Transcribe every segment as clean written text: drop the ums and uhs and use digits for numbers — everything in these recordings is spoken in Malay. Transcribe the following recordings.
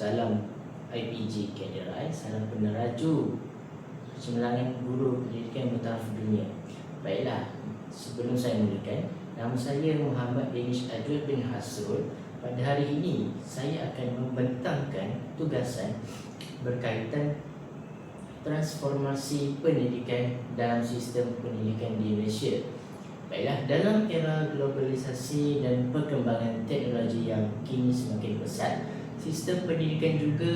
Salam IPG Kedirai, salam peneraju Cemerlangan Guru Pendidikan Bertaraf Dunia. Baiklah, sebelum saya mulakan, nama saya Muhammad Danish Ajul bin Hasrul. Pada hari ini, saya akan membentangkan tugasan berkaitan transformasi pendidikan dalam sistem pendidikan di Malaysia. Baiklah, dalam era globalisasi dan perkembangan teknologi yang kini semakin pesat, sistem pendidikan juga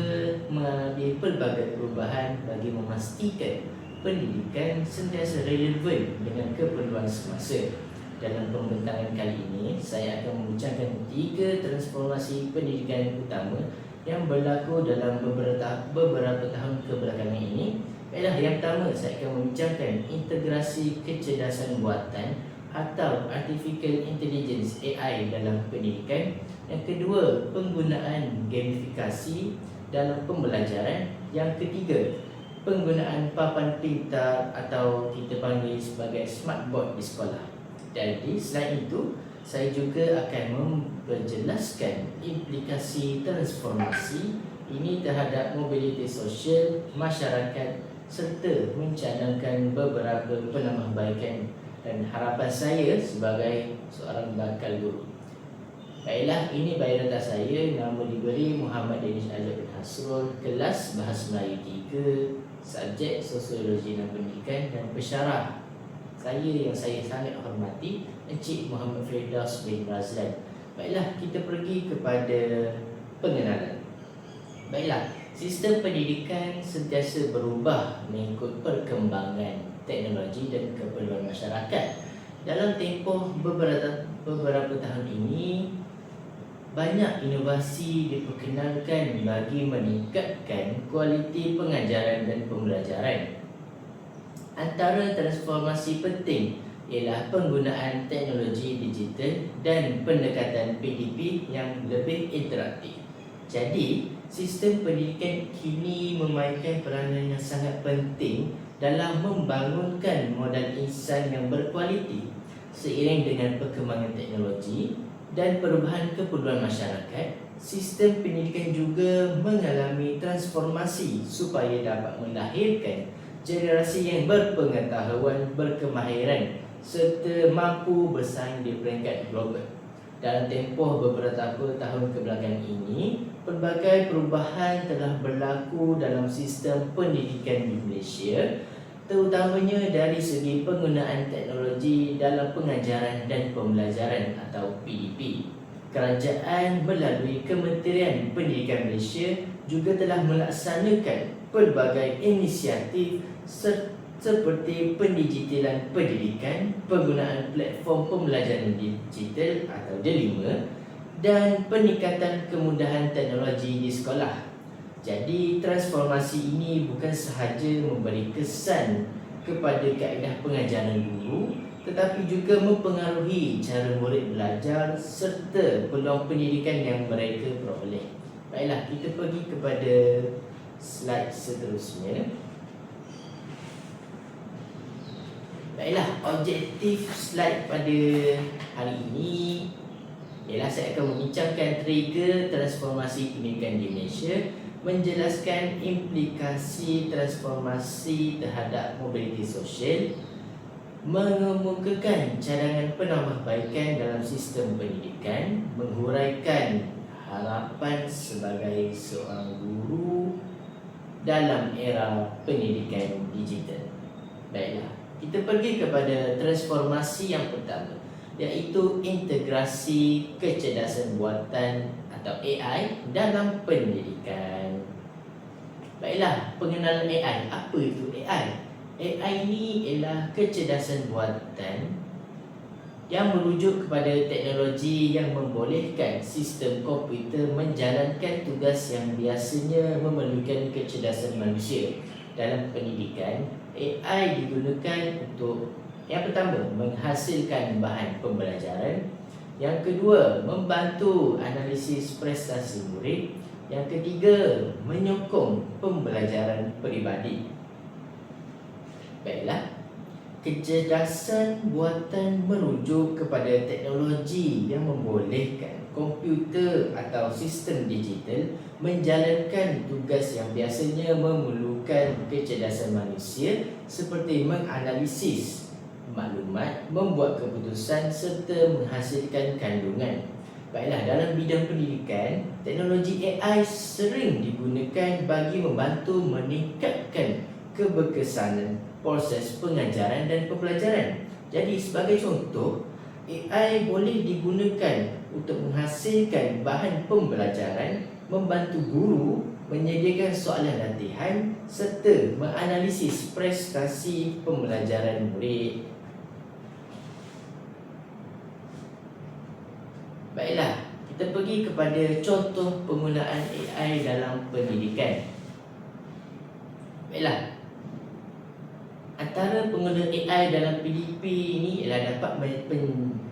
mengalami pelbagai perubahan bagi memastikan pendidikan sentiasa relevan dengan keperluan semasa. Dalam pembentangan kali ini, saya akan membincangkan 3 transformasi pendidikan utama yang berlaku dalam beberapa tahun kebelakangan ini. Baiklah, yang pertama saya akan membincangkan integrasi kecerdasan buatan atau Artificial Intelligence AI dalam pendidikan. Yang kedua, penggunaan gamifikasi dalam pembelajaran. Yang ketiga, penggunaan papan pintar atau kita panggil sebagai smartboard di sekolah. Jadi selain itu, saya juga akan memperjelaskan implikasi transformasi ini terhadap mobiliti sosial masyarakat serta mencadangkan beberapa penambahbaikan dan harapan saya sebagai seorang bakal guru. Baiklah, ini biodata saya. Nama diberi Muhammad Danish Ajul bin Hasrul, kelas Bahasa Melayu 3, subjek Sosiologi dan Pendidikan, dan pensyarah saya yang saya sangat hormati, Encik Muhammad Firdaus bin Razlan. Baiklah, kita pergi kepada pengenalan. Baiklah, sistem pendidikan sentiasa berubah mengikut perkembangan teknologi dan keperluan masyarakat. Dalam tempoh beberapa tahun ini, banyak inovasi diperkenalkan bagi meningkatkan kualiti pengajaran dan pembelajaran. Antara transformasi penting ialah penggunaan teknologi digital dan pendekatan PDP yang lebih interaktif. Jadi, sistem pendidikan kini memainkan peranan yang sangat penting dalam membangunkan modal insan yang berkualiti. Seiring dengan perkembangan teknologi dan perubahan keperluan masyarakat, sistem pendidikan juga mengalami transformasi supaya dapat melahirkan generasi yang berpengetahuan, berkemahiran serta mampu bersaing di peringkat global. Dalam tempoh beberapa tahun kebelakangan ini, pelbagai perubahan telah berlaku dalam sistem pendidikan di Malaysia, terutamanya dari segi penggunaan teknologi dalam pengajaran dan pembelajaran atau PDP. Kerajaan melalui Kementerian Pendidikan Malaysia juga telah melaksanakan pelbagai inisiatif seperti pendigitalan pendidikan, penggunaan platform pembelajaran digital atau D5, dan peningkatan kemudahan teknologi di sekolah. Jadi transformasi ini bukan sahaja memberi kesan kepada kaedah pengajaran guru, tetapi juga mempengaruhi cara murid belajar serta peluang pendidikan yang mereka peroleh. Baiklah, kita pergi kepada slide seterusnya. Baiklah, objektif slide pada hari ini ialah saya akan membincangkan trigger transformasi pendidikan di Malaysia, menjelaskan implikasi transformasi terhadap mobiliti sosial, mengemukakan cadangan penambahbaikan dalam sistem pendidikan, menghuraikan harapan sebagai seorang guru dalam era pendidikan digital. Baiklah, kita pergi kepada transformasi yang pertama, iaitu integrasi kecerdasan buatan atau AI dalam pendidikan. Baiklah, pengenalan AI. Apa itu AI? AI ini ialah kecerdasan buatan yang merujuk kepada teknologi yang membolehkan sistem komputer menjalankan tugas yang biasanya memerlukan kecerdasan manusia. Dalam pendidikan, AI digunakan untuk yang pertama, menghasilkan bahan pembelajaran. Yang kedua, membantu analisis prestasi murid. Yang ketiga, menyokong pembelajaran peribadi. Baiklah, kecerdasan buatan merujuk kepada teknologi yang membolehkan komputer atau sistem digital menjalankan tugas yang biasanya memerlukan kecerdasan manusia seperti menganalisis maklumat, membuat keputusan serta menghasilkan kandungan. Baiklah, dalam bidang pendidikan, teknologi AI sering digunakan bagi membantu meningkatkan keberkesanan proses pengajaran dan pembelajaran. Jadi sebagai contoh, AI boleh digunakan untuk menghasilkan bahan pembelajaran, membantu guru menyediakan soalan latihan serta menganalisis prestasi pembelajaran murid. Baiklah, kita pergi kepada contoh penggunaan AI dalam pendidikan. Baiklah, antara pengguna AI dalam PDP ini ialah dapat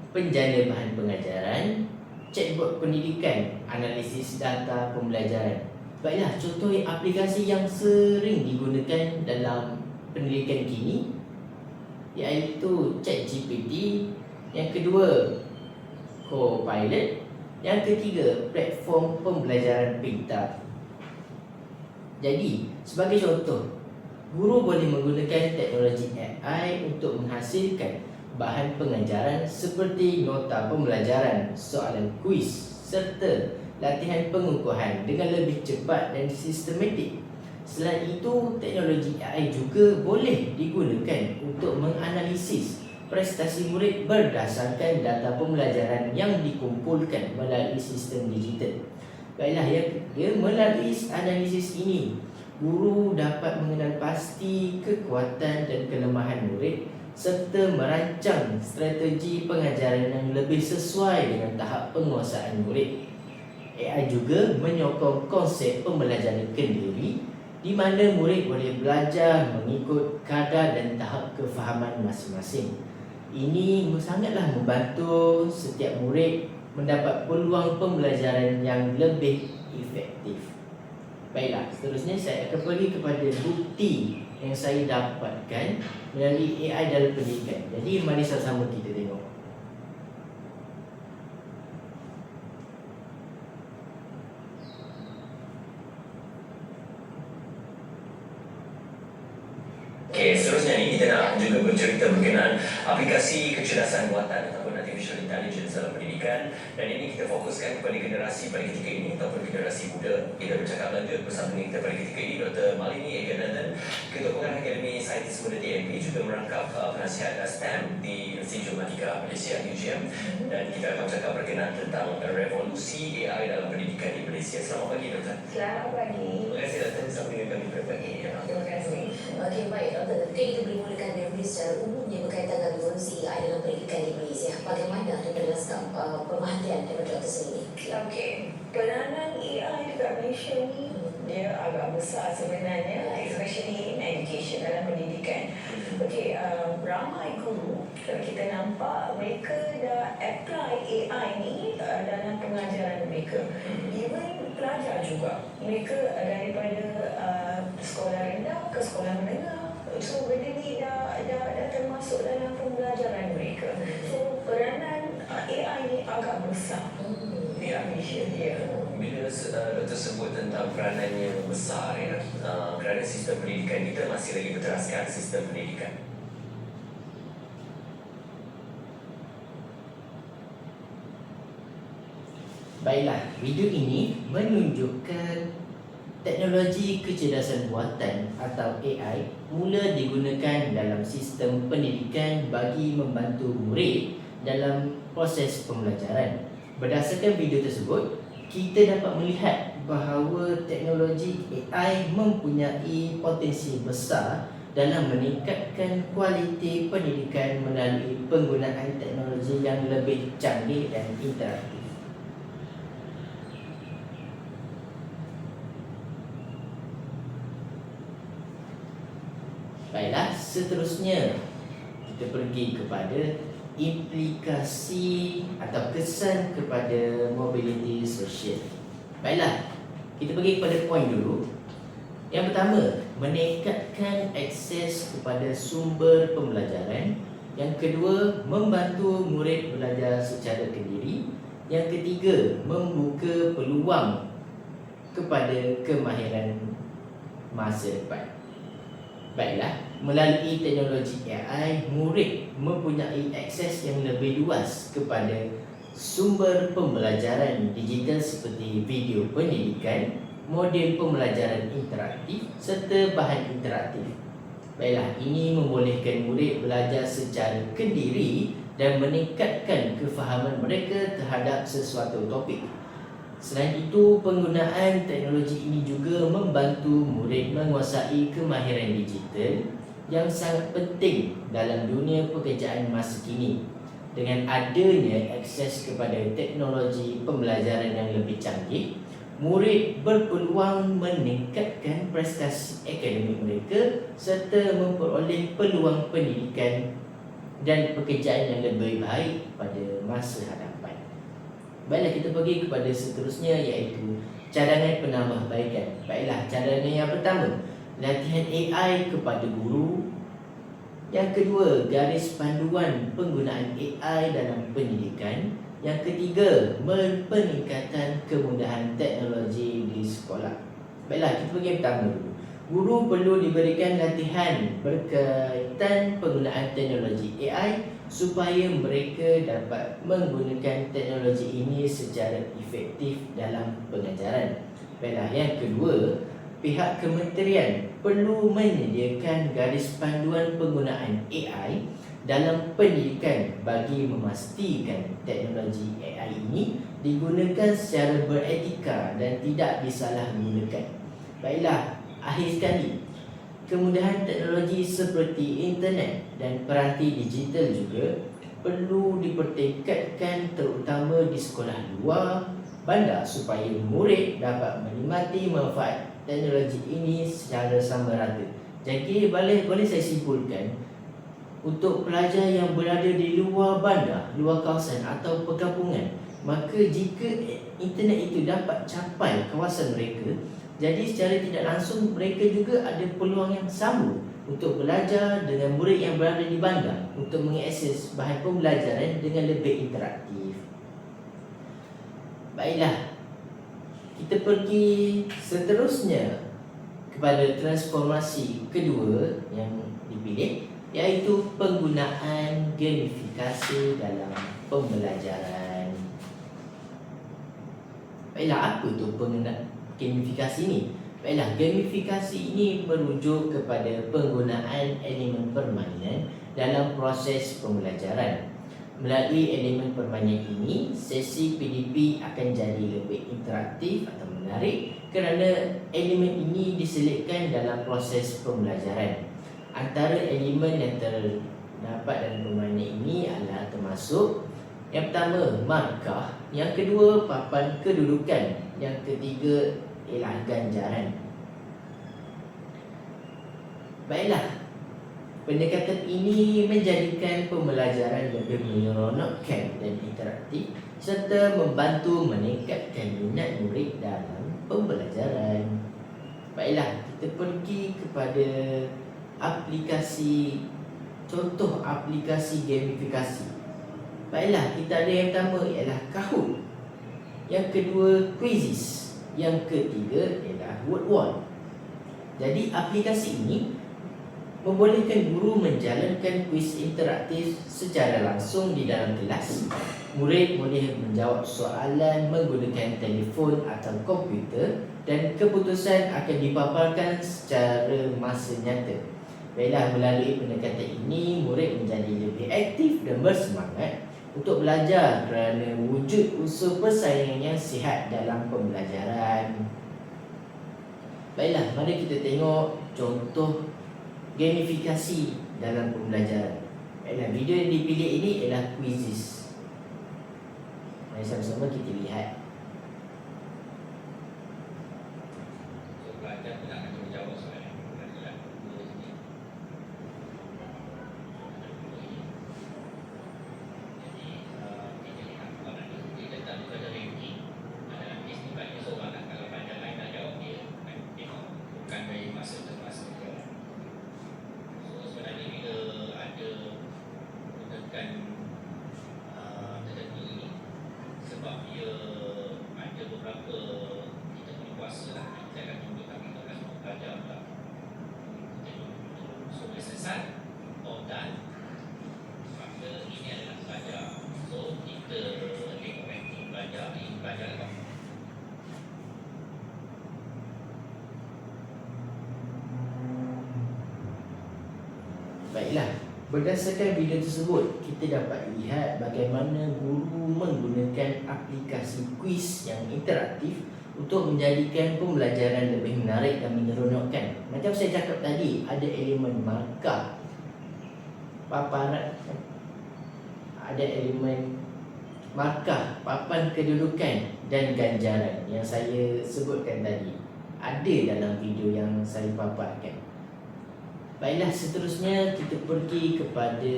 penjana bahan pengajaran, chatbot pendidikan, analisis data pembelajaran. Baiklah, contoh aplikasi yang sering digunakan dalam pendidikan kini iaitu ChatGPT, yang kedua Copilot, yang ketiga platform pembelajaran pintar. Jadi, sebagai contoh, guru boleh menggunakan teknologi AI untuk menghasilkan bahan pengajaran seperti nota pembelajaran, soalan kuis serta latihan pengukuhan dengan lebih cepat dan sistematik. Selain itu, teknologi AI juga boleh digunakan untuk menganalisis prestasi murid berdasarkan data pembelajaran yang dikumpulkan melalui sistem digital. Baiklah, melalui analisis ini, guru dapat mengenal pasti kekuatan dan kelemahan murid serta merancang strategi pengajaran yang lebih sesuai dengan tahap penguasaan murid. AI juga menyokong konsep pembelajaran kendiri di mana murid boleh belajar mengikut kadar dan tahap kefahaman masing-masing. Ini sangatlah membantu setiap murid mendapat peluang pembelajaran yang lebih efektif. Baiklah, seterusnya saya akan pergi kepada bukti yang saya dapatkan melalui AI dalam pendidikan. Jadi mari sama-sama kita tengok. Okey, seterusnya ni kita nak juga bercerita berkenaan aplikasi kecerdasan buatan ataupun artificial intelligence dalam pendidikan, dan ini kita fokuskan kepada generasi pada ketika ini ataupun generasi muda. Kita bercakap lanjut bersama dengan kita pada ketika ini Dr. Malini Eganandan, Ketua Pengarah Akademi Saintis Muda TMP, juga merangkap penasihat STEM di Institut Matika Malaysia UGM, dan kita akan bercakap berkenaan tentang revolusi AI dalam pendidikan di Malaysia. Selamat pagi Dr. Selamat pagi. Terima kasih Dr. bersama dengan kami pada pagi ini. Terima kasih. Okey, baik Doktor. Mungkin kita boleh mulakan review secara umumnya berkaitan dengan revolusi AI dalam pendidikan di Malaysia. Bagaimana berdasarkan pemerhatian daripada Doktor sendiri? Okey, peranan AI dekat Malaysia ni dia agak besar sebenarnya, especially in education, dalam pendidikan. Okey, ramai guru kalau kita nampak mereka dah apply AI ni dalam pengajaran mereka. Even pelajar juga, mereka daripada sekolah rendah ke sekolah menengah. So benda ni dah termasuk dalam pembelajaran mereka. So peranan AI ni agak besar di Malaysia dia. Bila Dr. sebut tentang peranan yang besar, kerana sistem pendidikan kita masih lagi berteraskan sistem pendidikan. Baiklah, video ini menunjukkan teknologi kecerdasan buatan atau AI mula digunakan dalam sistem pendidikan bagi membantu murid dalam proses pembelajaran. Berdasarkan video tersebut, kita dapat melihat bahawa teknologi AI mempunyai potensi besar dalam meningkatkan kualiti pendidikan melalui penggunaan teknologi yang lebih canggih dan interaktif. Baiklah, seterusnya kita pergi kepada implikasi atau kesan kepada mobility sosial. Baiklah, kita pergi kepada poin dulu. Yang pertama, meningkatkan akses kepada sumber pembelajaran. Yang kedua, membantu murid belajar secara kendiri. Yang ketiga, membuka peluang kepada kemahiran masa depan. Baiklah, melalui teknologi AI, murid mempunyai akses yang lebih luas kepada sumber pembelajaran digital seperti video pendidikan, model pembelajaran interaktif serta bahan interaktif. Baiklah, ini membolehkan murid belajar secara kendiri dan meningkatkan kefahaman mereka terhadap sesuatu topik. Selain itu, penggunaan teknologi ini juga membantu murid menguasai kemahiran digital yang sangat penting dalam dunia pekerjaan masa kini. Dengan adanya akses kepada teknologi pembelajaran yang lebih canggih, murid berpeluang meningkatkan prestasi akademik mereka serta memperoleh peluang pendidikan dan pekerjaan yang lebih baik pada masa hadapan. Baiklah, kita pergi kepada seterusnya, iaitu cadangan penambahbaikan. Baiklah, cadangan yang pertama, latihan AI kepada guru. Yang kedua, garis panduan penggunaan AI dalam pendidikan. Yang ketiga, peningkatan kemudahan teknologi di sekolah. Baiklah, kita pergi yang pertama dulu. Guru perlu diberikan latihan berkaitan penggunaan teknologi AI supaya mereka dapat menggunakan teknologi ini secara efektif dalam pengajaran. Baiklah, yang kedua, pihak kementerian perlu menyediakan garis panduan penggunaan AI dalam pendidikan bagi memastikan teknologi AI ini digunakan secara beretika dan tidak disalahgunakan. Baiklah, akhir sekali, kemudahan teknologi seperti internet dan peranti digital juga perlu dipertingkatkan terutama di sekolah luar bandar supaya murid dapat menikmati manfaat teknologi ini secara sama rata. Jadi boleh saya simpulkan, untuk pelajar yang berada di luar bandar, luar kawasan atau perkampungan, maka jika internet itu dapat capai kawasan mereka, jadi secara tidak langsung mereka juga ada peluang yang sama untuk belajar dengan murid yang berada di bandar untuk mengakses bahan pembelajaran dengan lebih interaktif. Baiklah, kita pergi seterusnya kepada transformasi kedua yang dipilih, iaitu penggunaan gamifikasi dalam pembelajaran. Baiklah, apa tu penggunaan gamifikasi ini? Baiklah, gamifikasi ini merujuk kepada penggunaan elemen permainan dalam proses pembelajaran. Melalui elemen permainan ini, sesi PDP akan jadi lebih interaktif atau menarik kerana elemen ini diselipkan dalam proses pembelajaran. Antara elemen yang terdapat dalam permainan ini adalah termasuk yang pertama, markah. Yang kedua, papan kedudukan. Yang ketiga ialah ganjaran. Baiklah, pendekatan ini menjadikan pembelajaran lebih menyeronokkan dan interaktif serta membantu meningkatkan minat murid dalam pembelajaran. Baiklah, kita pergi kepada contoh aplikasi gamifikasi. Baiklah, kita ada yang pertama ialah Kahoot. Yang kedua, Quizzes. Yang ketiga ialah Word Wall. Jadi aplikasi ini membolehkan guru menjalankan kuis interaktif secara langsung di dalam kelas. Murid boleh menjawab soalan menggunakan telefon atau komputer dan keputusan akan dipaparkan secara masa nyata. Baiklah, melalui pendekatan ini, murid menjadi lebih aktif dan bersemangat untuk belajar kerana wujud unsur persaingan yang sihat dalam pembelajaran. Baiklah, mari kita tengok contoh gamifikasi dalam pembelajaran. Baiklah, video yang dipilih ini ialah Quizzes. Mari sama-sama kita lihat. Pelajar tidak akan menjawab soalan. Bukan Baiklah, berdasarkan video tersebut, kita dapat lihat bagaimana guru menggunakan aplikasi kuis yang interaktif untuk menjadikan pembelajaran lebih menarik dan menyeronokkan. Macam saya cakap tadi, ada elemen markah, paparan, ada elemen markah, papan kedudukan dan ganjaran yang saya sebutkan tadi. Ada dalam video yang saya paparkan. Baiklah, seterusnya kita pergi kepada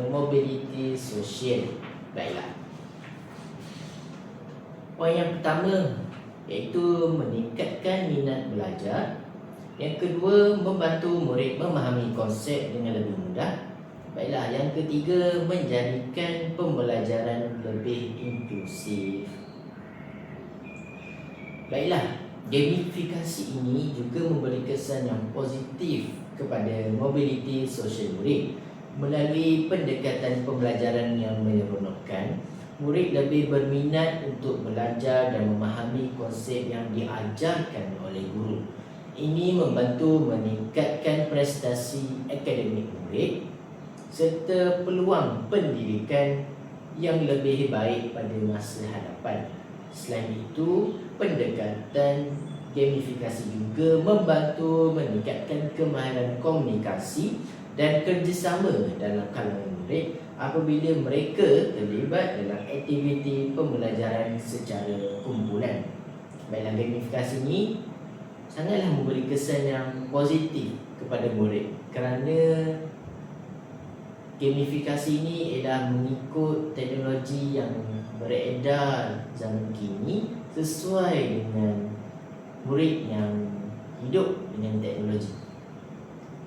mobility sosial. Baiklah, poin yang pertama iaitu meningkatkan minat belajar. Yang kedua, membantu murid memahami konsep dengan lebih mudah. Baiklah, yang ketiga, menjadikan pembelajaran lebih inklusif. Baiklah, gamifikasi ini juga memberi kesan yang positif kepada mobility sosial murid. Melalui pendekatan pembelajaran yang menyeronokkan, murid lebih berminat untuk belajar dan memahami konsep yang diajarkan oleh guru. Ini membantu meningkatkan prestasi akademik murid serta peluang pendidikan yang lebih baik pada masa hadapan. Selain itu, pendekatan gamifikasi juga membantu meningkatkan kemahiran komunikasi dan kerjasama dalam kalangan murid apabila mereka terlibat dalam aktiviti pembelajaran secara kumpulan. Baiklah, gamifikasi ini sangatlah memberi kesan yang positif kepada murid kerana gamifikasi ini ialah mengikut teknologi yang beredar zaman kini sesuai dengan murid yang hidup dengan teknologi.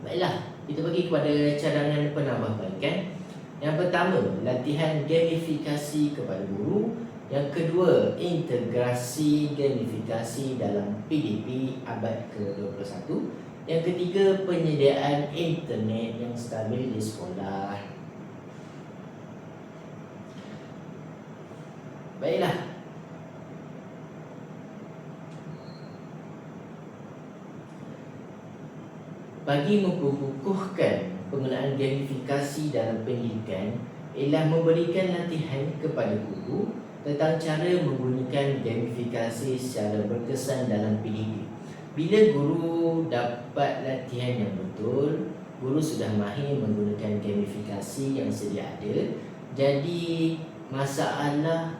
Baiklah, kita pergi kepada cadangan penambahbaikan. Yang pertama, latihan gamifikasi kepada guru. Yang kedua, integrasi gamifikasi dalam PDP abad ke-21. Yang ketiga, penyediaan internet yang stabil di sekolah. Baiklah, bagi mengukuhkan penggunaan gamifikasi dalam pendidikan ialah memberikan latihan kepada guru tentang cara menggunakan gamifikasi secara berkesan dalam PDP. Bila guru dapat latihan yang betul, guru sudah mahir menggunakan gamifikasi yang sedia ada. Jadi masalah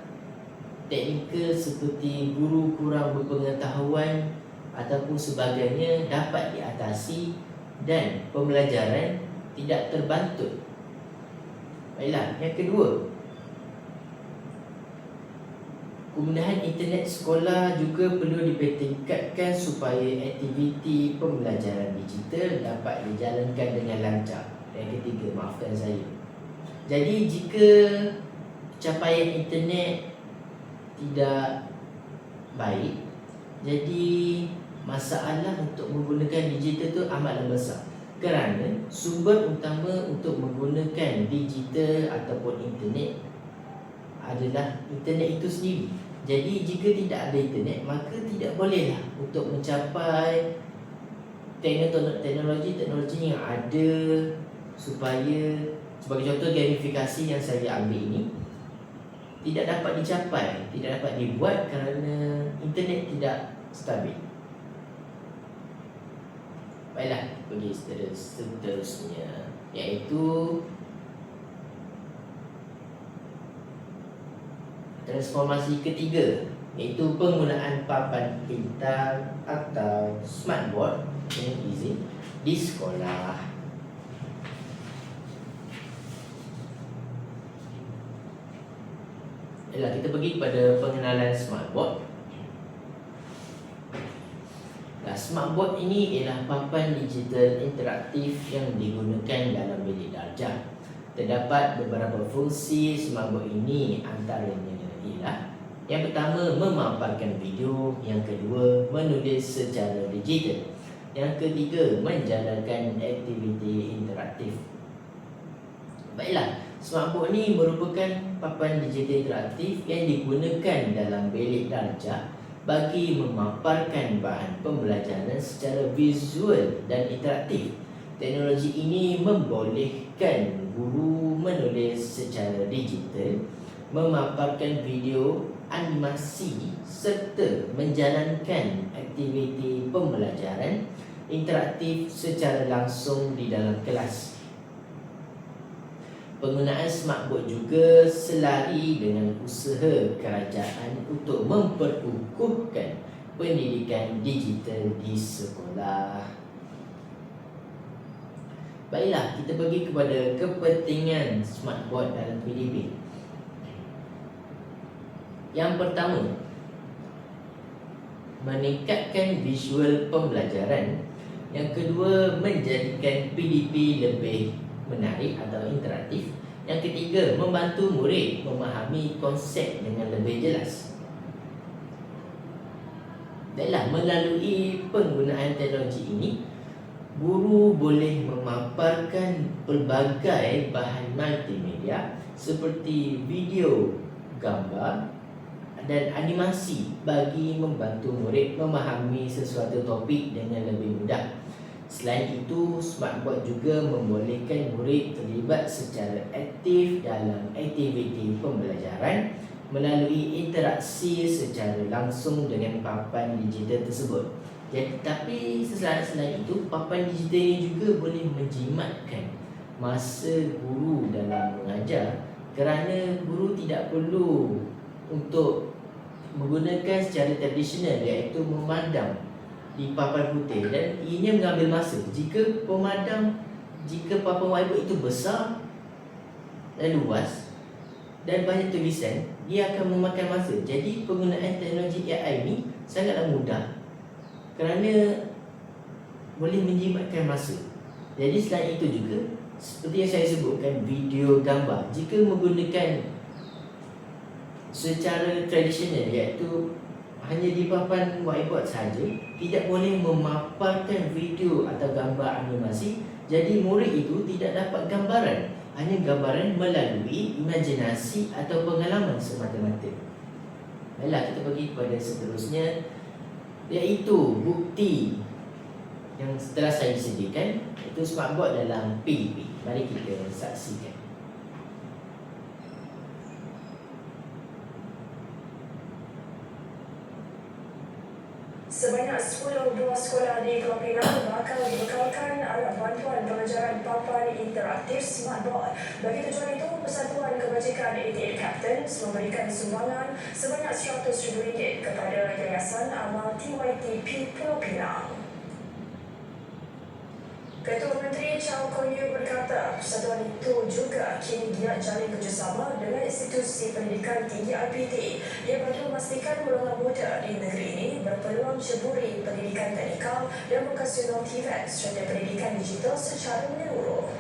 teknikal seperti guru kurang berpengetahuan ataupun sebagainya dapat diatasi dan pembelajaran tidak terbantut. Baiklah, yang kedua, kemudahan internet sekolah juga perlu ditingkatkan supaya aktiviti pembelajaran digital dapat dijalankan dengan lancar. Yang ketiga, maafkan saya. Jadi jika capaian internet tidak baik, jadi masalah untuk menggunakan digital itu amatlah besar. Kerana sumber utama untuk menggunakan digital ataupun internet adalah internet itu sendiri. Jadi jika tidak ada internet, maka tidak bolehlah untuk mencapai teknologi yang ada, supaya sebagai contoh gamifikasi yang saya ambil ini tidak dapat dicapai, tidak dapat dibuat kerana internet tidak stabil. Baiklah, pergi seterusnya, iaitu transformasi ketiga, iaitu penggunaan papan pintar atau smartboard dengan izin di sekolah. Baiklah, kita pergi kepada pengenalan smartboard. Smartboard ini ialah papan digital interaktif yang digunakan dalam bilik darjah. Terdapat beberapa fungsi smartboard ini, antaranya ialah yang pertama, memaparkan video. Yang kedua, menulis secara digital. Yang ketiga, menjalankan aktiviti interaktif. Baiklah, smartboard ini merupakan papan digital interaktif yang digunakan dalam bilik darjah bagi memaparkan bahan pembelajaran secara visual dan interaktif. Teknologi ini membolehkan guru menulis secara digital, memaparkan video, animasi serta menjalankan aktiviti pembelajaran interaktif secara langsung di dalam kelas. Penggunaan smartboard juga selari dengan usaha kerajaan untuk memperkukuhkan pendidikan digital di sekolah. Baiklah, kita pergi kepada kepentingan smartboard dalam PDP. Yang pertama, meningkatkan visual pembelajaran. Yang kedua, menjadikan PDP lebih menarik atau interaktif. Yang ketiga, membantu murid memahami konsep dengan lebih jelas. Baiklah, melalui penggunaan teknologi ini, guru boleh memaparkan pelbagai bahan multimedia seperti video, gambar dan animasi bagi membantu murid memahami sesuatu topik dengan lebih mudah. Selain itu, smartboard juga membolehkan murid terlibat secara aktif dalam aktiviti pembelajaran melalui interaksi secara langsung dengan papan digital tersebut. Jadi, tapi selain itu, papan digital ini juga boleh menjimatkan masa guru dalam mengajar, kerana guru tidak perlu untuk menggunakan secara tradisional, iaitu memadam di papan putih, dan ianya mengambil masa. Jika papan whiteboard itu besar dan luas dan banyak tulisan, dia akan memakan masa. Jadi penggunaan teknologi AI ini sangatlah mudah kerana boleh menjimatkan masa. Jadi selain itu juga, seperti yang saya sebutkan, video, gambar, jika menggunakan secara tradisional, iaitu hanya di papan whiteboard saja, tidak boleh memaparkan video atau gambar animasi. Jadi murid itu tidak dapat gambaran, hanya gambaran melalui imajinasi atau pengalaman semata-mata. Baiklah, kita pergi kepada seterusnya, iaitu bukti yang setelah saya sediakan, iaitu smartboard dalam PDP. Mari kita saksikan. Sebanyak 10 buah sekolah di Pulau Pinang bakal dibekalkan alat bantuan pengajaran papan interaktif smartboard. Bagi tujuan itu, Persatuan Kebajikan 88 Captains memberikan sumbangan sebanyak RM100,000 kepada Yayasan Amal TYTP Pulau Pinang. Ketua Menteri Chow Kon Yew berkata, persatuan itu juga kini giat jalin kerjasama dengan institusi pendidikan tinggi IPT yang bagi memastikan golongan muda di negeri ini berpeluang ceburi pendidikan teknikal dan vokasional TVET serta pendidikan digital secara menyeluruh.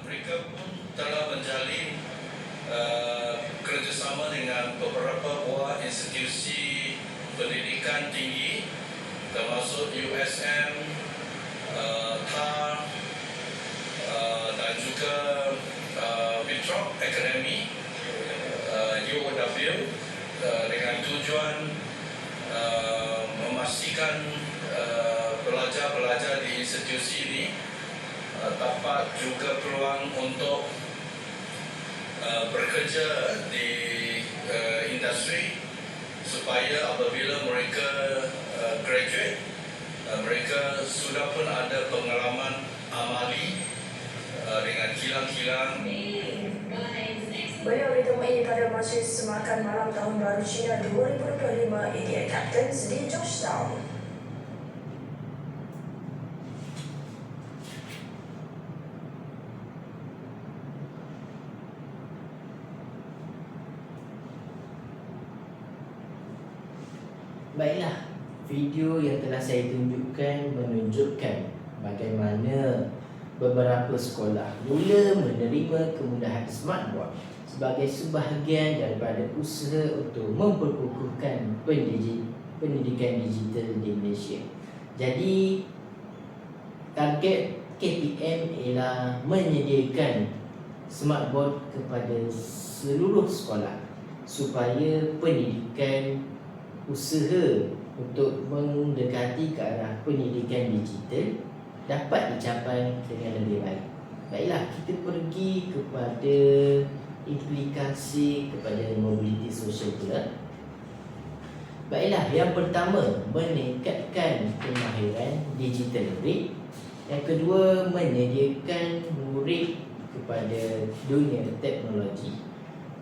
Mereka pun telah menjalin kerjasama dengan beberapa buah institusi pendidikan tinggi termasuk USM, TAR dan juga Vitrop Academy, UOW, dengan tujuan memastikan pelajar-pelajar di institusi ini dapat juga peluang untuk bekerja di industri, supaya apabila mereka graduate, mereka sudah pun ada pengalaman amali dengan kilang-kilang. Beliau ditemui pada majlis semakan malam Tahun Baru Cina 2025 88 Captains di Georgetown. Baiklah, video yang telah saya tunjukkan menunjukkan bagaimana beberapa sekolah mula menerima kemudahan smartboard sebagai sebahagian daripada usaha untuk memperkukuhkan pendidikan digital di Malaysia. Jadi, target KPM ialah menyediakan smartboard kepada seluruh sekolah supaya pendidikan usaha untuk mendekati ke arah pendidikan digital dapat dicapai dengan lebih baik. Baiklah, kita pergi kepada implikasi kepada mobiliti sosial pula. Baiklah, yang pertama, meningkatkan kemahiran digital murid. Yang kedua, menyediakan murid kepada dunia teknologi.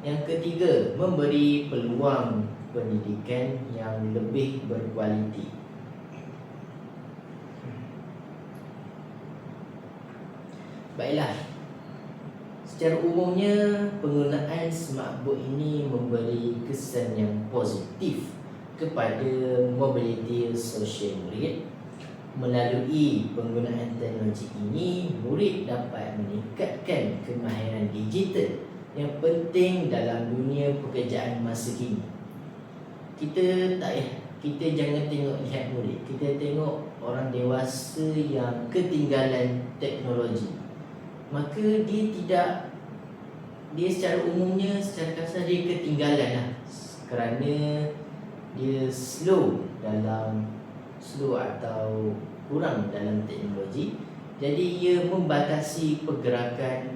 Yang ketiga, memberi peluang pendidikan yang lebih berkualiti. Baiklah, secara umumnya penggunaan smartboard ini memberi kesan yang positif kepada mobiliti sosial murid. Melalui penggunaan teknologi ini, murid dapat meningkatkan kemahiran digital yang penting dalam dunia pekerjaan masa kini. Kita jangan lihat murid, kita tengok orang dewasa yang ketinggalan teknologi. Maka dia secara umumnya, secara kasar, dia ketinggalan lah, kerana dia slow atau kurang dalam teknologi. Jadi ia membatasi pergerakan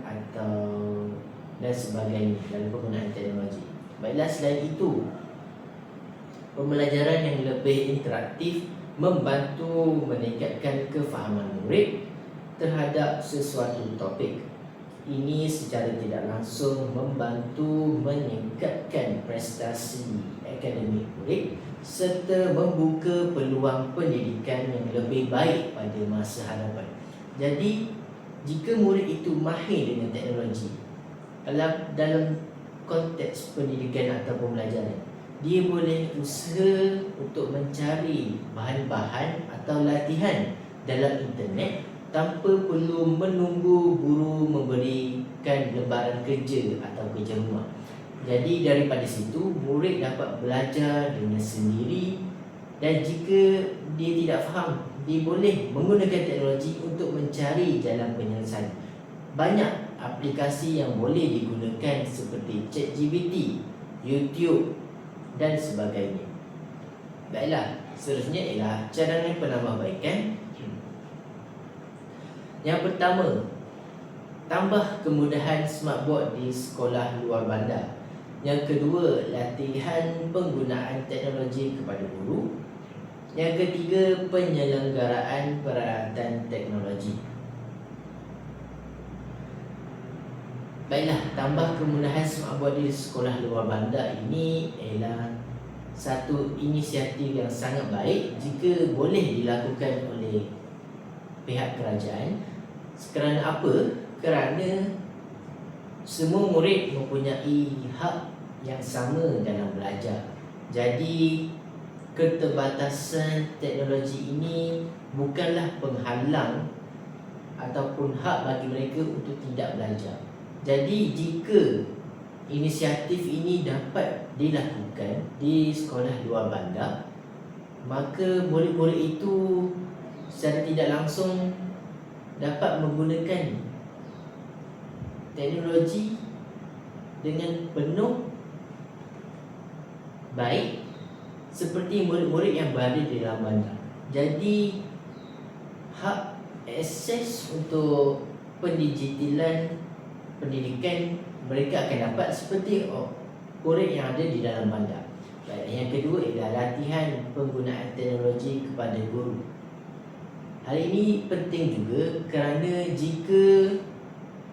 dan sebagainya dalam penggunaan teknologi. Baiklah, selain itu, pembelajaran yang lebih interaktif membantu meningkatkan kefahaman murid terhadap sesuatu topik. Ini secara tidak langsung membantu meningkatkan prestasi akademik murid serta membuka peluang pendidikan yang lebih baik pada masa hadapan. Jadi, jika murid itu mahir dengan teknologi dalam konteks pendidikan atau pembelajaran, dia boleh usaha untuk mencari bahan-bahan atau latihan dalam internet tanpa perlu menunggu guru memberikan lembaran kerja atau kerja rumah. Jadi daripada situ, murid dapat belajar dengan sendiri, dan jika dia tidak faham, dia boleh menggunakan teknologi untuk mencari jalan penyelesaian. Banyak aplikasi yang boleh digunakan seperti ChatGPT, YouTube dan sebagainya. Baiklah, seterusnya ialah cadangan penambahbaikan. Yang pertama, tambah kemudahan smartboard di sekolah luar bandar. Yang kedua, latihan penggunaan teknologi kepada guru. Yang ketiga, penyelenggaraan peralatan teknologi. Baiklah, tambah kemudahan smartboard di sekolah luar bandar ini ialah satu inisiatif yang sangat baik jika boleh dilakukan oleh pihak kerajaan. Kerana apa? Kerana semua murid mempunyai hak yang sama dalam belajar. Jadi keterbatasan teknologi ini bukanlah penghalang ataupun hak bagi mereka untuk tidak belajar. Jadi jika inisiatif ini dapat dilakukan di sekolah luar bandar, maka murid-murid itu secara tidak langsung dapat menggunakan teknologi dengan penuh baik seperti murid-murid yang berada di dalam bandar. Jadi hak akses untuk pendigitalan pendidikan mereka akan dapat seperti murid yang ada di dalam bandar. Yang kedua ialah latihan penggunaan teknologi kepada guru. Hal ini penting juga kerana jika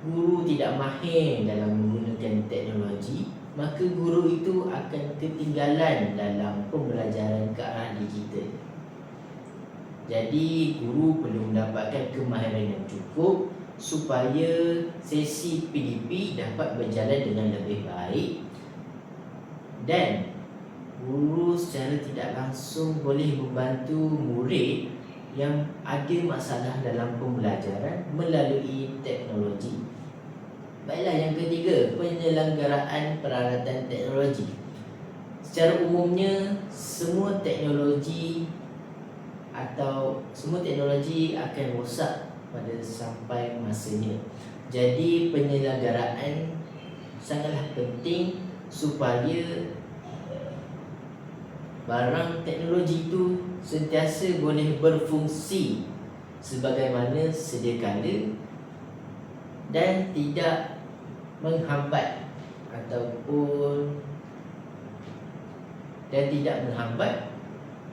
guru tidak mahir dalam menggunakan teknologi, maka guru itu akan ketinggalan dalam pembelajaran ke arah digital. Jadi guru perlu mendapatkan kemahiran yang cukup supaya sesi PDP dapat berjalan dengan lebih baik, dan guru secara tidak langsung boleh membantu murid yang ada masalah dalam pembelajaran melalui teknologi. Baiklah, yang ketiga, penyelenggaraan peralatan teknologi. Secara umumnya, semua teknologi akan rosak pada sampai masanya. Jadi penyelenggaraan sangatlah penting supaya barang teknologi itu sentiasa boleh berfungsi sebagaimana sedia kala dan tidak menghambat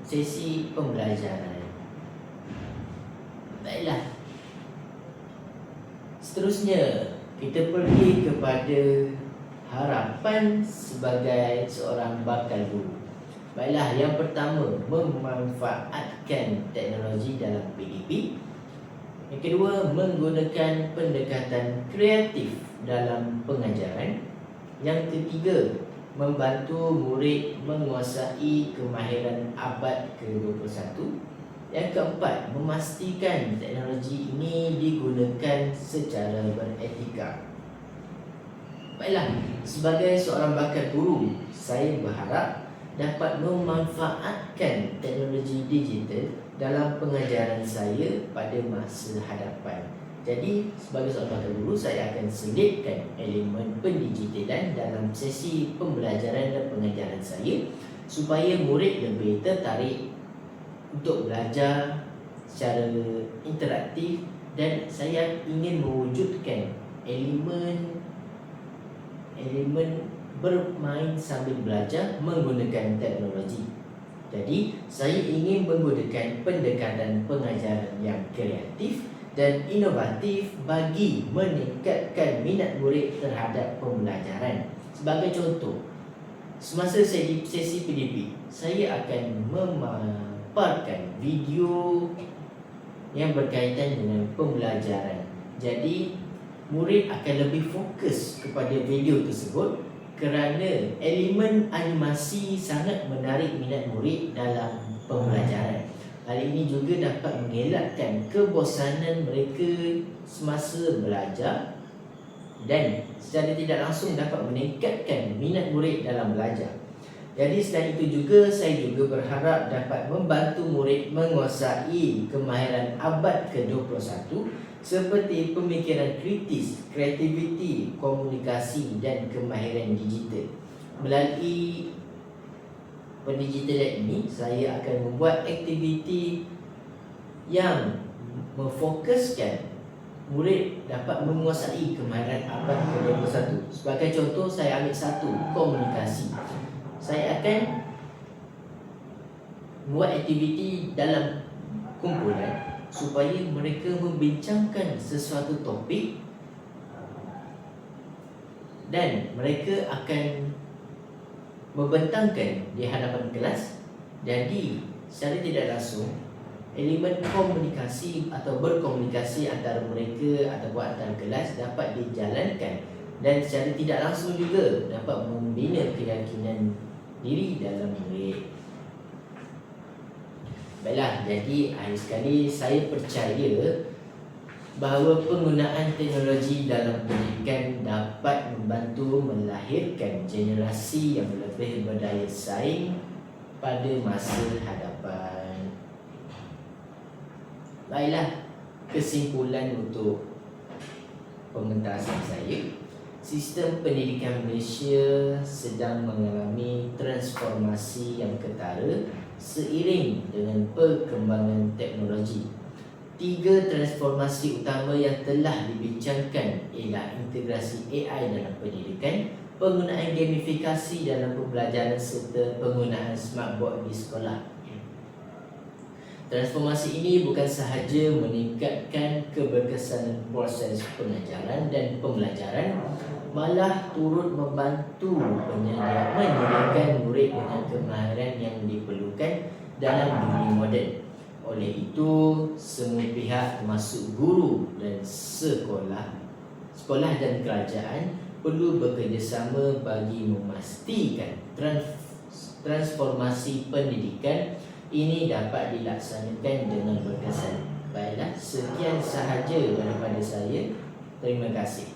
sesi pembelajaran. Baiklah. Seterusnya, kita pergi kepada harapan sebagai seorang bakal guru. Baiklah, yang pertama, memanfaatkan teknologi dalam PDP. Yang kedua, menggunakan pendekatan kreatif dalam pengajaran. Yang ketiga, membantu murid menguasai kemahiran abad ke-21. Yang keempat, memastikan teknologi ini digunakan secara beretika. Baiklah, sebagai seorang bakal guru, saya berharap dapat memanfaatkan teknologi digital dalam pengajaran saya pada masa hadapan. Jadi, sebagai seorang bakal guru, saya akan selitkan elemen pendigitalan dalam sesi pembelajaran dan pengajaran saya supaya murid lebih tertarik untuk belajar secara interaktif, dan saya ingin mewujudkan elemen bermain sambil belajar menggunakan teknologi. Jadi, saya ingin menggunakan pendekatan pengajaran yang kreatif dan inovatif bagi meningkatkan minat murid terhadap pembelajaran. Sebagai contoh, semasa saya di sesi PDP, saya akan memaparkan video yang berkaitan dengan pembelajaran. Jadi, murid akan lebih fokus kepada video tersebut kerana elemen animasi sangat menarik minat murid dalam pembelajaran. Hal ini juga dapat mengelakkan kebosanan mereka semasa belajar dan secara tidak langsung dapat meningkatkan minat murid dalam belajar. Jadi selain itu juga, saya juga berharap dapat membantu murid menguasai kemahiran abad ke-21 seperti pemikiran kritis, kreativiti, komunikasi dan kemahiran digital. Melalui pendigitalan ini, saya akan membuat aktiviti yang memfokuskan murid dapat menguasai kemahiran abad ke-21. Sebagai contoh, saya ambil satu, komunikasi. Saya akan buat aktiviti dalam kumpulan supaya mereka membincangkan sesuatu topik dan mereka akan membentangkan di hadapan kelas. Jadi, secara tidak langsung, elemen komunikasi atau berkomunikasi antara mereka ataupun antara kelas dapat dijalankan, dan secara tidak langsung juga dapat membina keyakinan diri dalam murid. Baiklah, jadi akhir sekali saya percaya bahawa penggunaan teknologi dalam pendidikan dapat membantu melahirkan generasi yang lebih berdaya saing pada masa hadapan. Baiklah, kesimpulan untuk pementasan saya. Sistem pendidikan Malaysia sedang mengalami transformasi yang ketara seiring dengan perkembangan teknologi. 3 transformasi utama yang telah dibincangkan ialah integrasi AI dalam pendidikan, penggunaan gamifikasi dalam pembelajaran serta penggunaan smart board di sekolah. Transformasi ini bukan sahaja meningkatkan keberkesanan proses pengajaran dan pembelajaran, malah turut membantu menyediakan murid dengan kemahiran yang diperlukan dalam dunia moden. Oleh itu, semua pihak termasuk guru dan sekolah dan kerajaan perlu bekerjasama bagi memastikan transformasi pendidikan ini dapat dilaksanakan dengan berkesan. Baiklah, sekian sahaja daripada saya. Terima kasih.